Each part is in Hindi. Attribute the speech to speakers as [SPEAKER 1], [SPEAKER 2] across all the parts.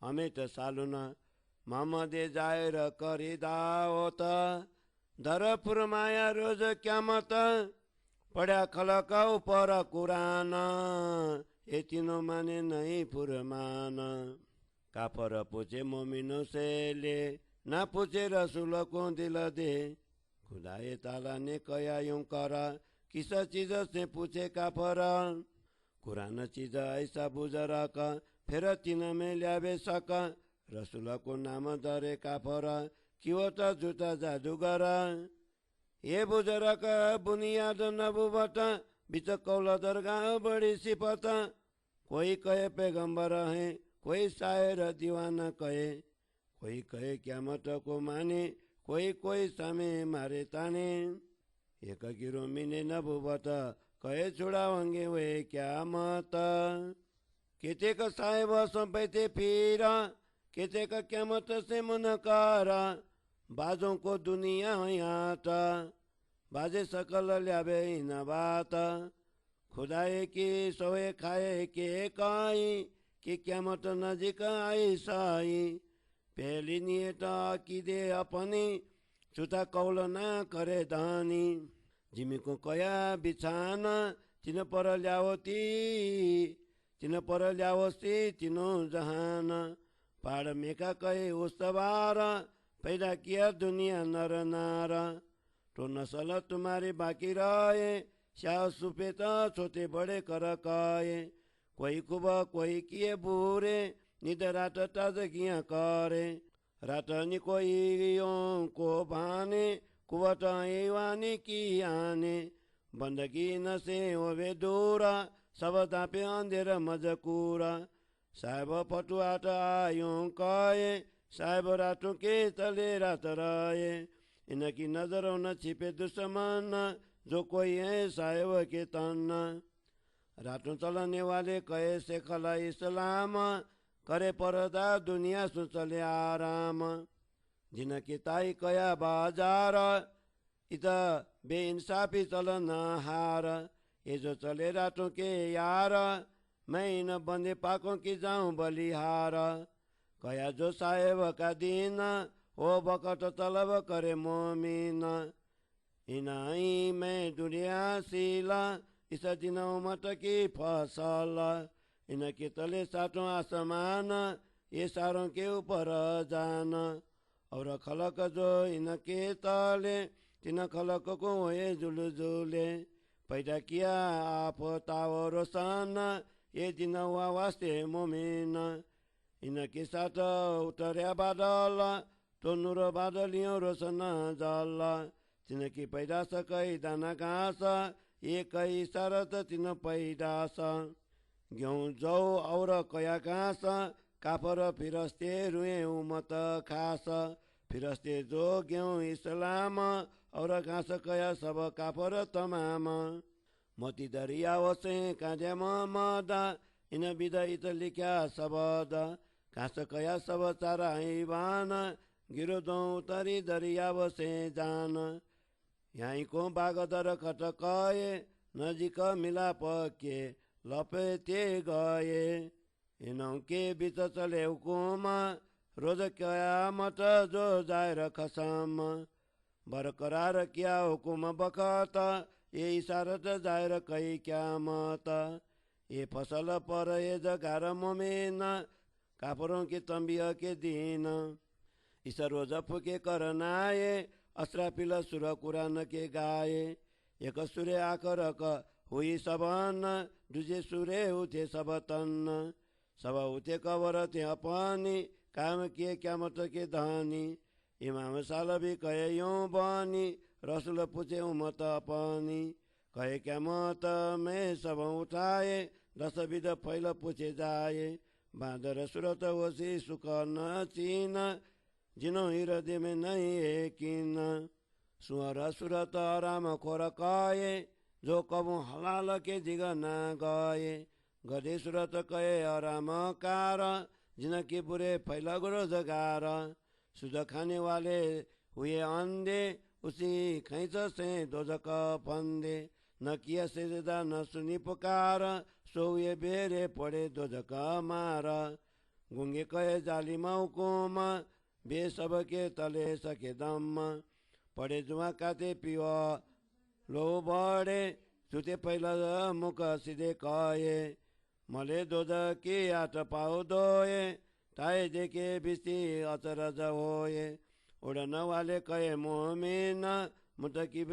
[SPEAKER 1] हमें त सालुन महमदे जाएर करी दावत धरपुर माया रोज क्यामत पढ्या खलक पर कुरान ए तीनों माने नहीं फुरमान काफर पूछे मोमिनो से ले ना पूछे रसूल को दिल दे खुदाए ताला ने कया यूं करा किस चीज से पूछे काफर कुरान चीज ऐसा बुजरा का फिर तीन में ल्यावे सक रसूल को नाम दरे काफर क्यों त झूठा जादूगर ये बुजरा का बुनियाद नबुवत बिच कौल दरगाह बड़ी सिफत कोई कहे पैगंबर है कोई शायर दीवाना कहे कोई कहे क्यामत को माने कोई सामे मारे ताने एक गिरो मिने नबुवत कहे छुड़ावंगे वे क्यामत केतेक साहेब संपैते फिर केतेक क्यामत से मुनकार बाजों को दुनिया यात बाजे सकल ल्याबे न बात खुदाए की सोए खाए के काई कि क्यामत नजिक आई साई पहली नियत की दे अपनी छुटा कौल ना करे दानी जिमी को कया बिछान तिन पर ल्यावती तीनों जहान पहाड़ में का कहे उस सवार पैदा किया दुनिया नर नार तो नस्ल तुम्हारी बाकी रहे शाह सुपे तो छोटे बड़े कर कहे कोई खूब कोई किए बुरे निद रात ताजगियाँ करे रात नि कोई को भाने कुवत वानी की आने बंदगी न से होवे दूरा सब तापे अंधेर मजकूरा साहेब फटुआट आयो कहे साहेब रातों के तले रात रहे इनकी नजरों न छिपे दुश्मन जो कोई है साहेब के तन रातों चलने वाले कहे से खला इस्लाम करे पर्दा दुनिया सु चले आराम जिनकी ताई कया बाजार इत बेइंसाफी चलन हार ये जो चले रातों के यार मैं इन बंदे पाकों की जाऊं बलिहार कया जो साहेब का दिन ओ बकट तलब करे मोमिन इनाई मैं दुनिया सीला इस दिन उमत की फसल इनके तले सातों आसमान ये सारों के ऊपर जान और खलक जो इनके तले तीन खलक को ये जुलझुले पैदा किया आप ताव रोशन ये दिन हुआ वास्ते मोमिन इनके साथ उतरिया बादल तो नूर बादलियों रोशन जल तिनकी पैदास कई दाना घाँस ये कई शरत तिन पैदास गेहूँ जौ और कया घाँस काफर फिरस्ते रुए उमत खास फिरस्ते जो गेहूँ इस्लाम और घाँस कया सब काफर तमाम मोती दरिया वसे कांदे मोहम्मद इन विद इत लिख्या शब्द घाँस कया सब चारा ईवान गिरो दो तरी दरिया वसे जान यहीं को बागदर खटकए नजिक मिलाप के लपेटे गए इनों के बीच चले हुकुम रोज कयामत जो जायर खसम बरकरार किया हुकुम बखत ये इशारत जायर कई क्यामत ये फसल पर ये जगार मोमिन काफरों के तंबिया के दिन इस रोज फुके करनाए अस्रापिल सुर कुरान के गाए एक सुरे आकर हुई सबन दूजे सुरे उठे सब तन सब उठे कवर थे अपनी काम किए क्यामत के धानी इमाम साल भी कहे यूं बानी रसूल पूछे उमत अपनी कहे क्यामत में सब उठाए 10 विध फैल पूछे जाए बादर सूरत वसी सुख न चीन जिनो हृदय में नहीं है किन सुअर सूरत राम खोर कहे जो कबू हलाल के जिग ना गए गधे सूरत कहे आराम कार जिनके बुरे फैला रोजगार सुध खाने वाले हुए अंधे उसी खैच से दोजक फंदे न किया सेजदा न सुनी पुकार सो ये बेरे पड़े दोजक मार गुंगे कहे जालिमा हुकुम बे सबके तले सके दम पड़े जुआ काते पियो लो बड़े सुते पहिला मुख सीधे कहे मले दोध के आट पाओ दोए ताए देखे बिस्ती अचरज होए उड़न वाले कहे मोमिन मुतकी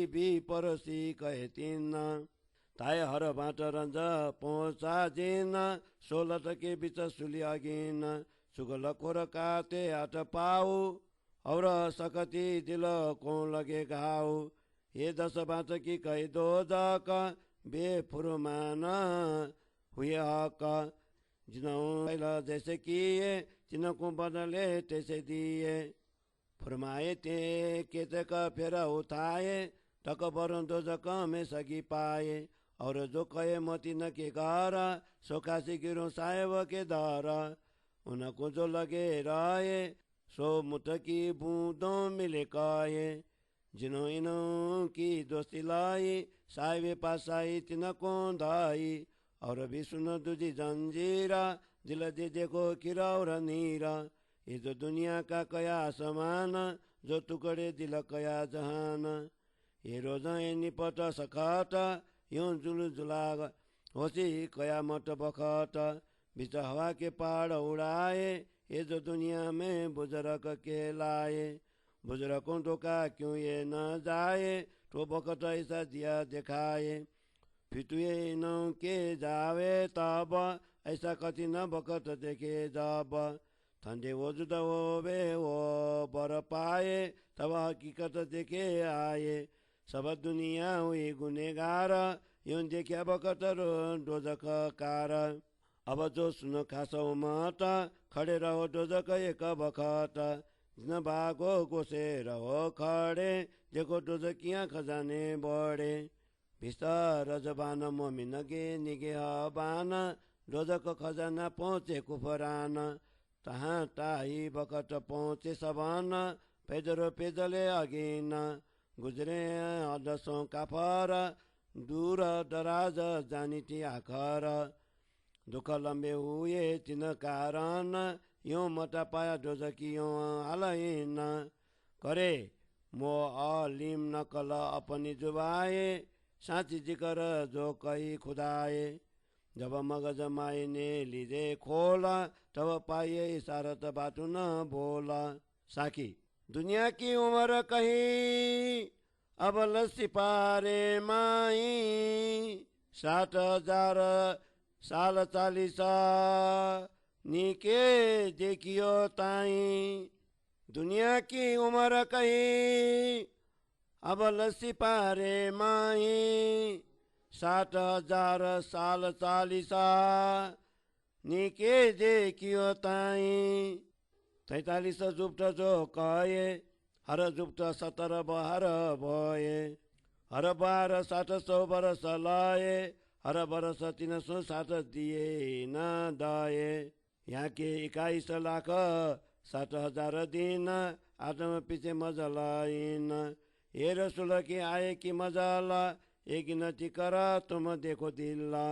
[SPEAKER 1] भी परोसी कहे तीन ताए हर बाट रंज पहुँचा जिन 16 के बीच सुली अगिन सुगल कोर काते आट पाऊ और सकती दिल कौन लगे घाऊ ये 10 बात की कही दो जक बेफुरमान हुए हक जिन्हों जैसे किए जिनको बदले तैसे दिए फरमाए ते केतक फेर उठाए तक बरन दो जक में सगी पाए और जो कहे मती न के घर सोखासी गिरो साहेब के दर उनको जो लगे रहे सो मुतकी बूंदों मिले कहे जिन्हों इनों की दोस्ती लाई साहिब पासाई तिनको धाई और भी सुनो तुझी जंजीरा दिल दे देखो किरा और नीरा ये जो दुनिया का कया समान जो टुकड़े दिल कया जहान ये रोजा निपट सखात यूं जुल जुलाग होसी कया मट बखत बीच हवा के पहाड़ उड़ाए ये जो दुनिया में बुजुर्ग के लाए बुजुर्गों तो का क्यों ये न जाए तो बखत ऐसा दिया दिखाए फिटुए न के जावे तब ऐसा कति न बखत देखे जब ठंडे वजुद होवे वो बर पाए तब हकीकत देखे आए सब दुनिया हुई गुनेगार यूं देखे बखत डोजक कार अब जो सुनो खासो मत खड़े रहो डोजक एक बखत न भागो गोसे रहो खड़े देखो डोजकियां खजाने बड़े बिस्तर जबान मोमिन गे निगे हबान डोजक खजाना पहुँचे कुफरान तहाँ ताही बखत पहुँचे सबन पैदरो पैदले अगिन गुजरे दसों काफर दूर दराज जानी थी आखर दुख लंबे हुए तिन कारण यूं मत पाया डोजकियों हालहीन करे मो अलिम नकल अपनी जुबाए साँची जिकर जो कही खुदाए जब मगज माई ने लीजे खोला तब पाइए इशारत बातू न बोला साकी दुनिया की उम्र कहीं अब लस्सी पारे माई 60,000 साल 40 नीके देखियो ताई दुनिया की उम्र कहीं अब लस्सी पारे माई 60,000 साल 40 नीके देखियो ताई 43 जुप्त जो कहे हर जुप्त 17 बहर भए हर 12 700 बरस लाए हर बरस 360 दिए न दाए यहाँ के 21 लाख 60,000 दिन आदम पीछे मजलाइन ये रसूल की आए कि मजाला एक गिनती करा तुम देखो दिल्ला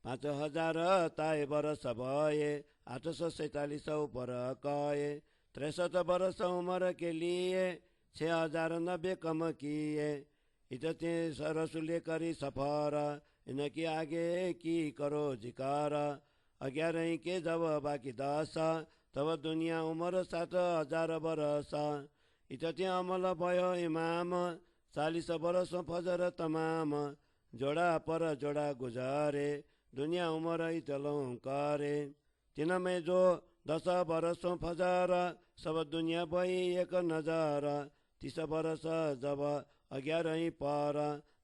[SPEAKER 1] 5,000 ताए बरस भए 847 ऊपर कहे 63 बरस उम्र के लिए 6,090 कम किए इतने रसूले करी सफर इनके आगे की करो जिकार 11 के जब बाकी 10 तब दुनिया उम्र 7,000 बरस इतने अमल भयो इमाम 40 बरस फजर तमाम जोड़ा पर जोड़ा गुजारे दुनिया उम्र इतलों करे तिन में जो 10 बरसों फजर सब दुनिया भई एक नजर 30 बरस जब 11 पर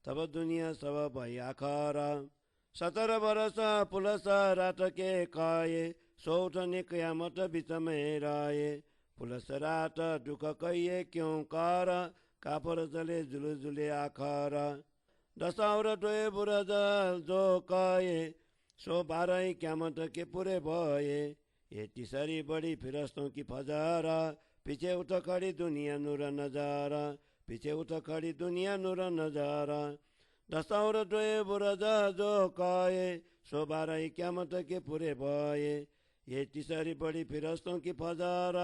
[SPEAKER 1] तब दुनिया सब भई आखर 17 बरस पुलस रात के कहे सौठने कयामत बीच में रहे पुलस रात दुख कहिए क्यों कर काफर जले जुले जुले आखर 10 और टोए बुरज जो कहे सो 12 क्यामत के पूरे भये ये तीसरी बड़ी फिरस्तों की फजारा पीछे उठ खड़ी दुनिया नूर नजारा पीछे उठ खड़ी दुनिया नूर नजारा 10 और टोए बुरज जो कहे सो 12 क्यामत के पूरे भये ये तीसरी बड़ी फिरस्तों की फजार,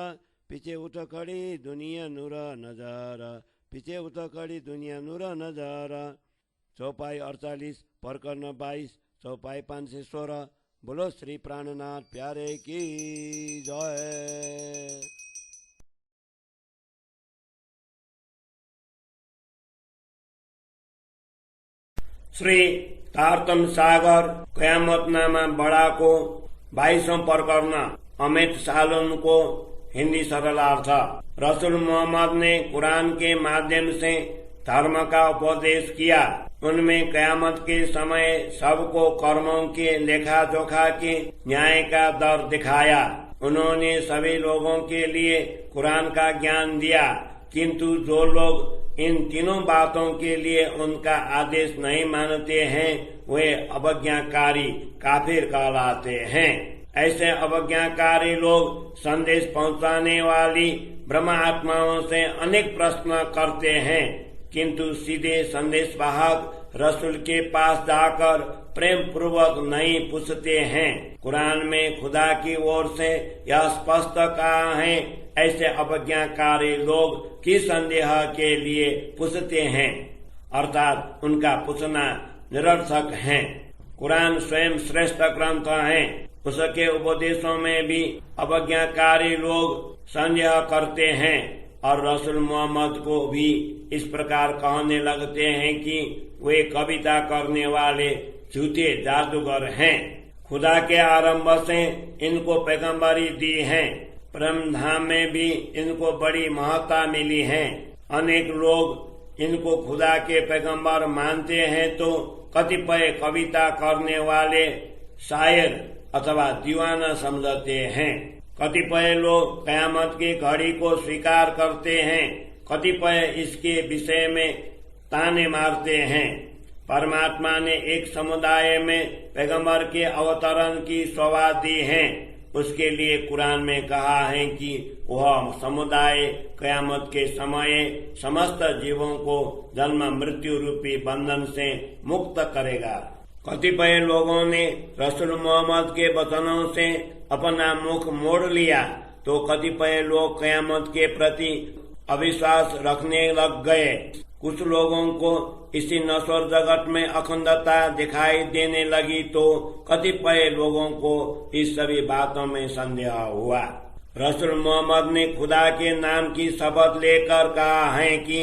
[SPEAKER 1] पीछे उठ खड़ी दुनिया नूरा नजारा, पीछे उठ खड़ी दुनिया नूरा नजारा। चौपाई 48 प्रकरण 22, चौपाई 516। बोलो श्री प्राणनाथ प्यारे की जय। श्री तारतम सागर कयामतनामा बड़ा को 22वां प्रकरण अमित सालों को हिंदी सरलार्थ। रसूल मोहम्मद ने कुरान के माध्यम से धर्म का उपदेश किया। उनमें कयामत के समय सबको कर्मों के लेखा जोखा के न्याय का दर दिखाया। उन्होंने सभी लोगों के लिए कुरान का ज्ञान दिया, किंतु जो लोग इन तीनों बातों के लिए उनका आदेश नहीं मानते हैं वे अवज्ञाकारी काफिर कहलाते हैं। ऐसे अवज्ञाकारी लोग संदेश पहुंचाने वाली ब्रह्म आत्माओं से अनेक प्रश्न करते हैं, किंतु सीधे संदेश वाहक रसूल के पास जाकर प्रेम पूर्वक नहीं पूछते हैं। कुरान में खुदा की ओर से यह स्पष्ट कहा है, ऐसे अवज्ञाकारी लोग किस संदेह के लिए पूछते हैं, अर्थात उनका पूछना निरर्थक है। कुरान स्वयं श्रेष्ठ ग्रंथ है, उसके उपदेशों में भी अवज्ञाकारी लोग संदेह करते हैं और रसूल मोहम्मद को भी इस प्रकार कहने लगते हैं कि वे कविता करने वाले झूठे जादूगर हैं। खुदा के आरंभ से इनको पैगंबरी दी है, परम धाम में भी इनको बड़ी महत्ता मिली है। अनेक लोग इनको खुदा के पैगंबर मानते हैं तो कतिपय कविता करने वाले शायर अथवा दीवाना समझते हैं। कतिपय लोग कयामत की घड़ी को स्वीकार करते हैं, कतिपय इसके विषय में ताने मारते हैं। परमात्मा ने एक समुदाय में पैगंबर के अवतरण की सौगात दी है। उसके लिए कुरान में कहा है कि वह समुदाय कयामत के समय समस्त जीवों को जन्म मृत्यु रूपी बंधन से मुक्त करेगा। कतिपय लोगों ने रसूल मोहम्मद के वचनों से अपना मुख मोड़ लिया तो कतिपय लोग कयामत के प्रति अविश्वास रखने लग गए। कुछ लोगों को इसी नश्वर जगत में अखंडता दिखाई देने लगी तो कतिपय लोगों को इस सभी बातों में संदेह हुआ। रसूल मोहम्मद ने खुदा के नाम की शपथ लेकर कहा है कि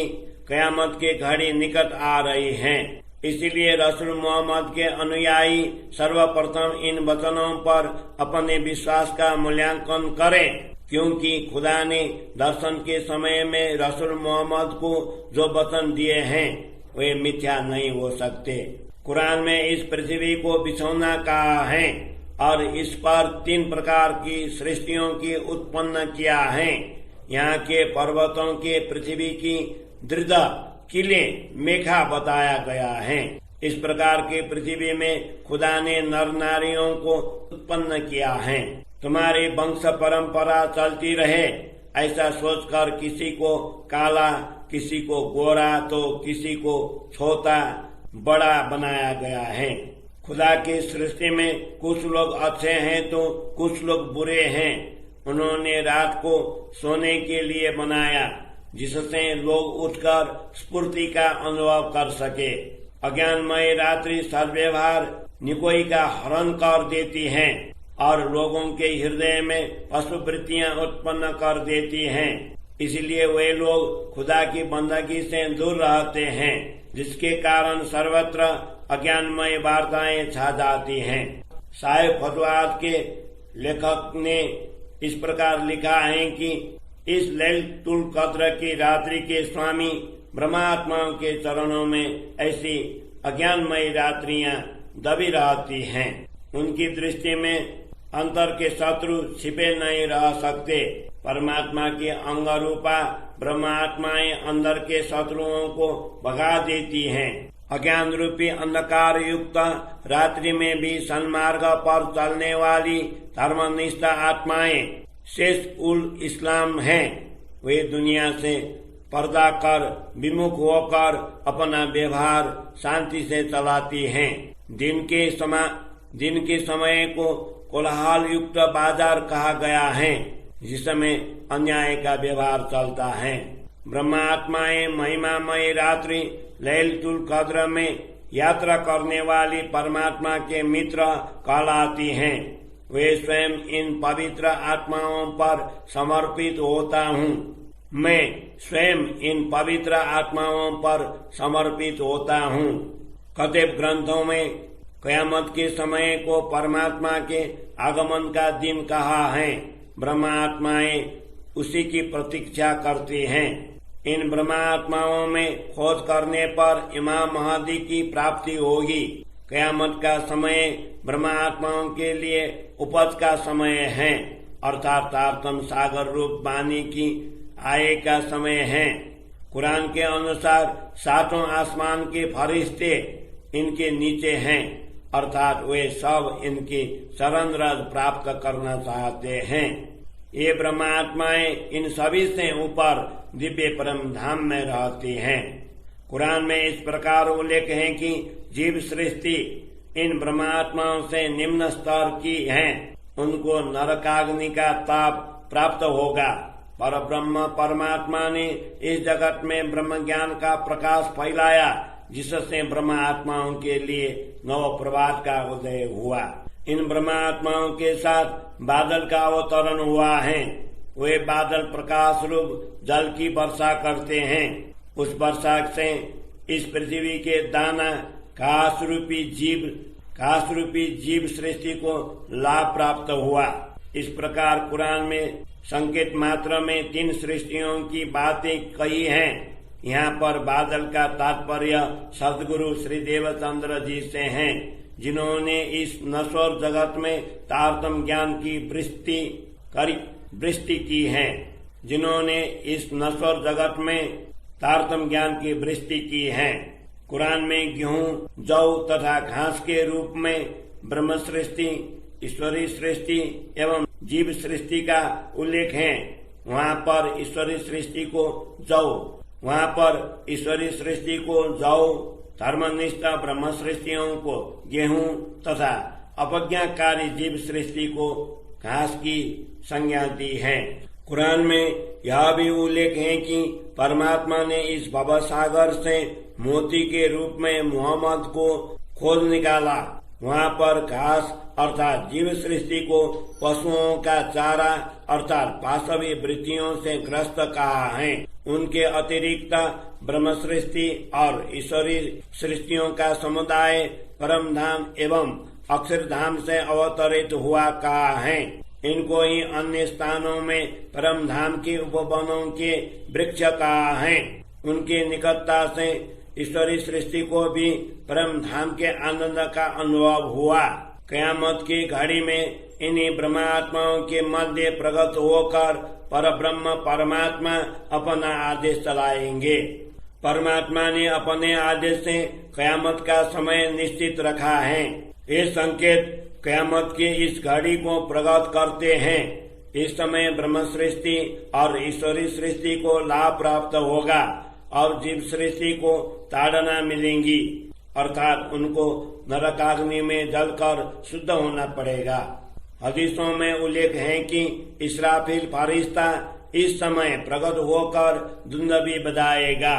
[SPEAKER 1] कयामत की घड़ी निकट आ रही है। इसलिए रसूल मोहम्मद के अनुयायी सर्वप्रथम इन वचनों पर अपने विश्वास का मूल्यांकन करें, क्योंकि खुदा ने दर्शन के समय में रसूल मोहम्मद को जो वचन दिए हैं वे मिथ्या नहीं हो सकते। कुरान में इस पृथ्वी को बिछौना कहा है और इस पर 3 प्रकार की सृष्टियों की उत्पन्न किया है। यहाँ के पर्वतों के पृथ्वी की दृढ़ किले मेघा बताया गया है। इस प्रकार की पृथ्वी में खुदा ने नर नारियों को उत्पन्न किया है। तुम्हारी वंश परंपरा चलती रहे ऐसा सोचकर किसी को काला, किसी को गोरा तो किसी को छोटा बड़ा बनाया गया है। खुदा की सृष्टि में कुछ लोग अच्छे हैं तो कुछ लोग बुरे हैं। उन्होंने रात को सोने के लिए बनाया जिससे लोग उठकर स्फूर्ति का अनुभव कर सके। अज्ञानमय रात्रि सद्व्यवहार निकोई का हरण कर देती है और लोगों के हृदय में पशु वृत्तियां उत्पन्न कर देती हैं। इसलिए वे लोग खुदा की बंदगी से दूर रहते हैं, जिसके कारण सर्वत्र अज्ञानमय वार्ताएं छा जाती हैं। साहिब फतवात के लेखक ने इस प्रकार लिखा है कि इस लैलतुल कद्र की रात्रि के स्वामी ब्रह्मात्माओं के चरणों में ऐसी अज्ञानमय रात्रियां दबी रहती हैं। उनकी दृष्टि में अंतर के शत्रु छिपे नहीं रह सकते। परमात्मा की अंग रूपा ब्रह्मात्माएं अंदर के शत्रुओं को भगा देती हैं। अज्ञान रूपी अंधकार युक्त रात्रि में भी सन्मार्ग पर चलने वाली धर्मनिष्ठ आत्माएं शेष उल इस्लाम हैं। वे दुनिया से पर्दा कर विमुख होकर अपना व्यवहार शांति से चलाती हैं। दिन के समय को कोलाहल युक्त बाजार कहा गया है, जिसमें अन्याय का व्यवहार चलता है। ब्रह्मात्माएं महिमामय रात्रि लैलतुल कद्र में यात्रा करने वाली परमात्मा के मित्र कहलाती हैं। वे स्वयं इन पवित्र आत्माओं पर समर्पित होता हूँ। मैं स्वयं इन पवित्र आत्माओं पर समर्पित होता हूँ। कतिपय ग्रंथों में कयामत के समय को परमात्मा के आगमन का दिन कहा है। ब्रह्मात्माएं उसी की प्रतीक्षा करती हैं। इन ब्रह्मात्माओं में खोज करने पर इमाम महदी की प्राप्ति होगी। कयामत का समय ब्रह्मात्माओं के लिए उपज का समय है, अर्थात तारतम सागर रूप वाणी की आय का समय है। कुरान के अनुसार 7वें आसमान के फरिश्ते इनके नीचे हैं, अर्थात वे सब इनकी शरण रज प्राप्त करना चाहते हैं। ये ब्रह्मात्माएं इन सभी से ऊपर दिव्य परम धाम में रहती हैं। कुरान में इस प्रकार उल्लेख है कि जीव सृष्टि इन ब्रह्मात्माओं से निम्न स्तर की है, उनको नरकाग्नि का ताप प्राप्त होगा। पर ब्रह्म परमात्मा ने इस जगत में ब्रह्म ज्ञान का प्रकाश फैलाया, जिससे ब्रह्मात्माओं के लिए नव प्रभात का उदय हुआ। इन ब्रह्मात्माओं के साथ बादल का अवतरण हुआ है। वे बादल प्रकाश रूप जल की वर्षा करते हैं। उस वर्षा से इस पृथ्वी के दाना घास रूपी जीव सृष्टि को लाभ प्राप्त हुआ। इस प्रकार कुरान में संकेत मात्र में 3 सृष्टियों की बातें कही हैं। यहाँ पर बादल का तात्पर्य सदगुरु श्री देवचंद्र जी से हैं, जिन्होंने इस नश्वर जगत में तारतम ज्ञान की वृष्टि की है। जिन्होंने इस नश्वर जगत में तारतम ज्ञान की वृष्टि की है। कुरान में गेहूं, जौ तथा घास के रूप में ब्रह्म सृष्टि, ईश्वरीय सृष्टि एवं जीव सृष्टि का उल्लेख है। वहाँ पर ईश्वरीय सृष्टि को जौ, धर्मनिष्ठ ब्रह्म सृष्टियों को गेहूं तथा अपज्ञाकारी जीव सृष्टि को घास की संज्ञा दी है। कुरान में यह भी उल्लेख है कि परमात्मा ने इस भवसागर से मोती के रूप में मोहम्मद को खोज निकाला। वहाँ पर घास अर्थात जीव सृष्टि को पशुओं का चारा अर्थात पाशवी वृत्तियों से ग्रस्त कहा है। उनके अतिरिक्त ब्रह्म सृष्टि और ईश्वरीय सृष्टियों का समुदाय परम धाम एवं अक्षरधाम से अवतरित हुआ कहा है। इनको ही अन्य स्थानों में परम धाम के उपवनों के वृक्ष कहा है। उनकी निकटता से ईश्वरीय सृष्टि को भी परम धाम के आनंद का अनुभव हुआ। कयामत की घड़ी में इन्हीं ब्रह्मात्माओं के मध्य प्रकट होकर परब्रह्म परमात्मा अपना आदेश चलाएंगे। परमात्मा ने अपने आदेश से कयामत का समय निश्चित रखा है। ये संकेत कयामत की इस घड़ी को प्रकट करते हैं। इस समय ब्रह्म सृष्टि और ईश्वरीय सृष्टि को लाभ प्राप्त होगा और जीव सृष्टि को ताड़ना मिलेंगी, अर्थात उनको नरकाग्नि में जलकर शुद्ध होना पड़ेगा। हदीसों में उल्लेख है कि इसराफिल फरिश्ता इस समय प्रकट होकर दुंदभी बजाएगा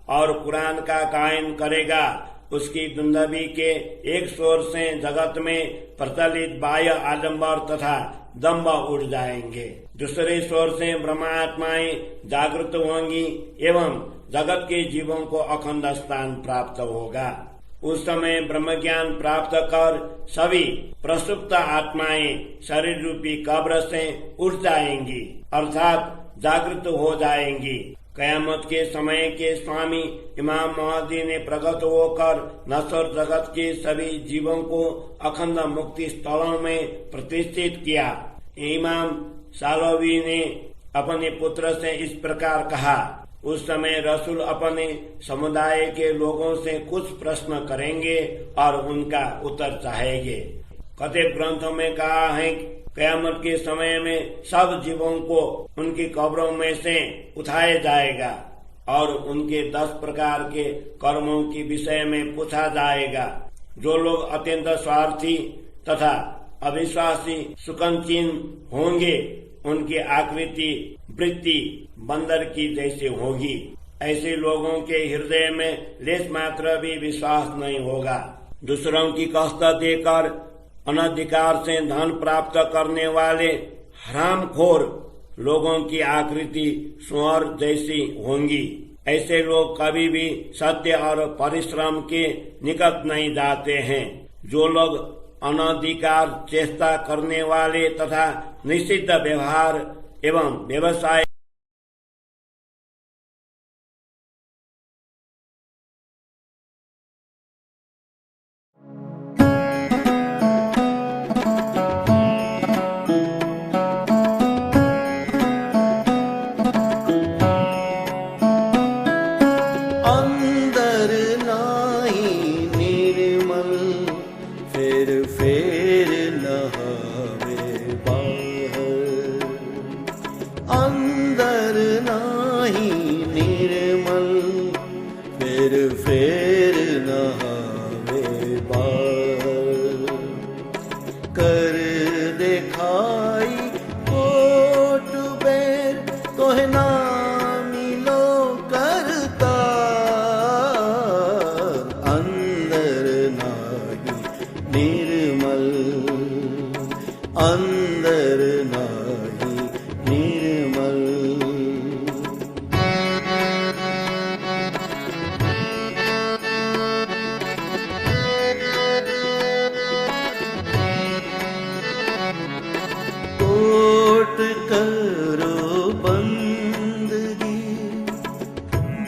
[SPEAKER 1] और कुरान का गायन करेगा। उसकी दुंदभी के एक स्वर से जगत में प्रचलित बाह्य आडंबर तथा दम्भ उड़ जाएंगे। दूसरे स्वर से ब्रह्मात्माएं जागृत होंगी एवं जगत के जीवों को अखंड स्थान प्राप्त होगा। उस समय ब्रह्म ज्ञान प्राप्त कर सभी प्रसुप्त आत्माएं शरीर रूपी कब्र से उठ जाएंगी, अर्थात जागृत हो जाएंगी। कयामत के समय के स्वामी इमाम महदी ने प्रकट होकर नश्वर जगत के सभी जीवों को अखंड मुक्ति स्थलों में प्रतिष्ठित किया। इमाम सालवी ने अपने पुत्र से इस प्रकार कहा। उस समय रसूल अपने समुदाय के लोगों से कुछ प्रश्न करेंगे और उनका उत्तर चाहेंगे। कतिपय ग्रंथों में कहा है कयामत के समय में सब जीवों को उनकी कब्रों में से उठाया जाएगा और उनके 10 प्रकार के कर्मों के विषय में पूछा जाएगा। जो लोग अत्यंत स्वार्थी तथा अविश्वासी सुकंचीन होंगे, उनकी आकृति वृत्ति बंदर की जैसे होगी। ऐसे लोगों के हृदय में लेश मात्र भी विश्वास नहीं होगा। दूसरों की कष्ट देकर अनधिकार से धन प्राप्त करने वाले हरामखोर लोगों की आकृति सुअर जैसी होंगी। ऐसे लोग कभी भी सत्य और परिश्रम के निकट नहीं जाते हैं। जो लोग अनधिकार चेष्टा करने वाले तथा निषिद्ध व्यवहार एवं व्यवसाय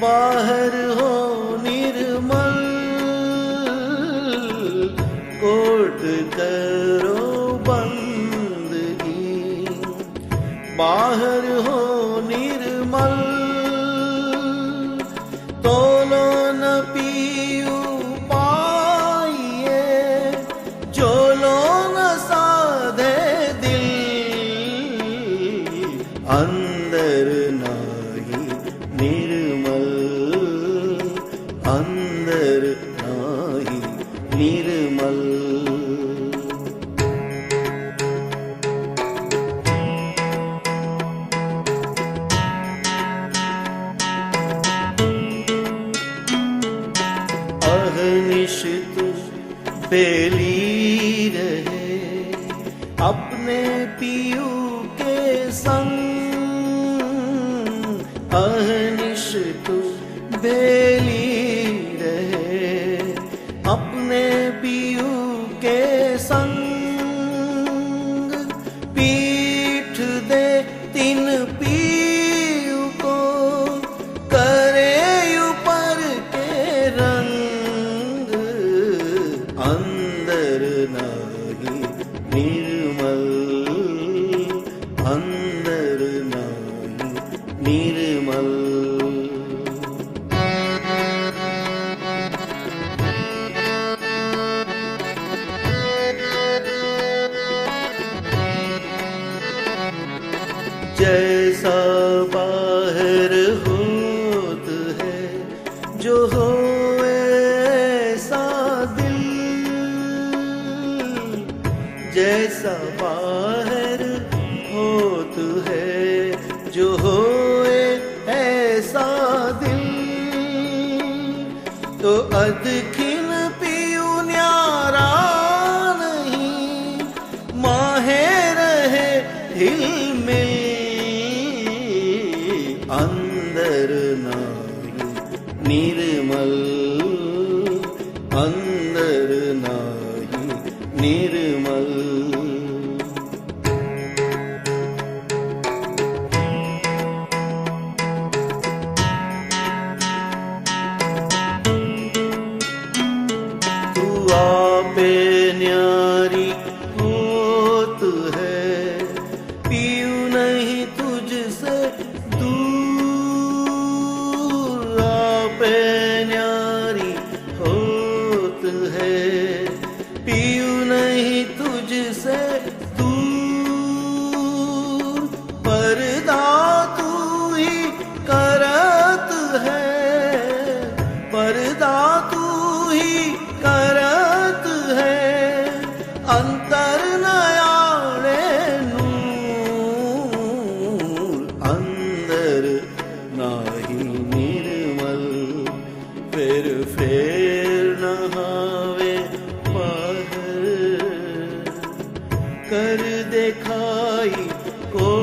[SPEAKER 2] बाहर हो निर्मल, कोट करो बंदगी, बाहर हो निर्मल, तोलो न पीऊ पाइए, चोलो न साधे दिल, अंदर नाही निर्मल, अंदर नाही निर्मल। अहनिशित बेली रहे अपने पियू के संग, अहनिशित बेली रहे अपने पियू के संग, पीठ दे तीन पियू को करे ऊपर के रंग, अंदर नाही निर्मल, अंदर नाही निर्मल। जैसा बाहर होत है जो हो ऐसा दिल, जैसा बाहर होत है जो हो ऐसा दिल, तो अदखिन पियू न्यारा नहीं, माहे रहे हिल मिल, अंदर नाही निर्मल, अंदर नाही निर्मल। तू आपे न्यारी होत है, पियू नहीं तुझसे दूर, आपे न्यारी होत है, पियू नहीं तुझसे आई, को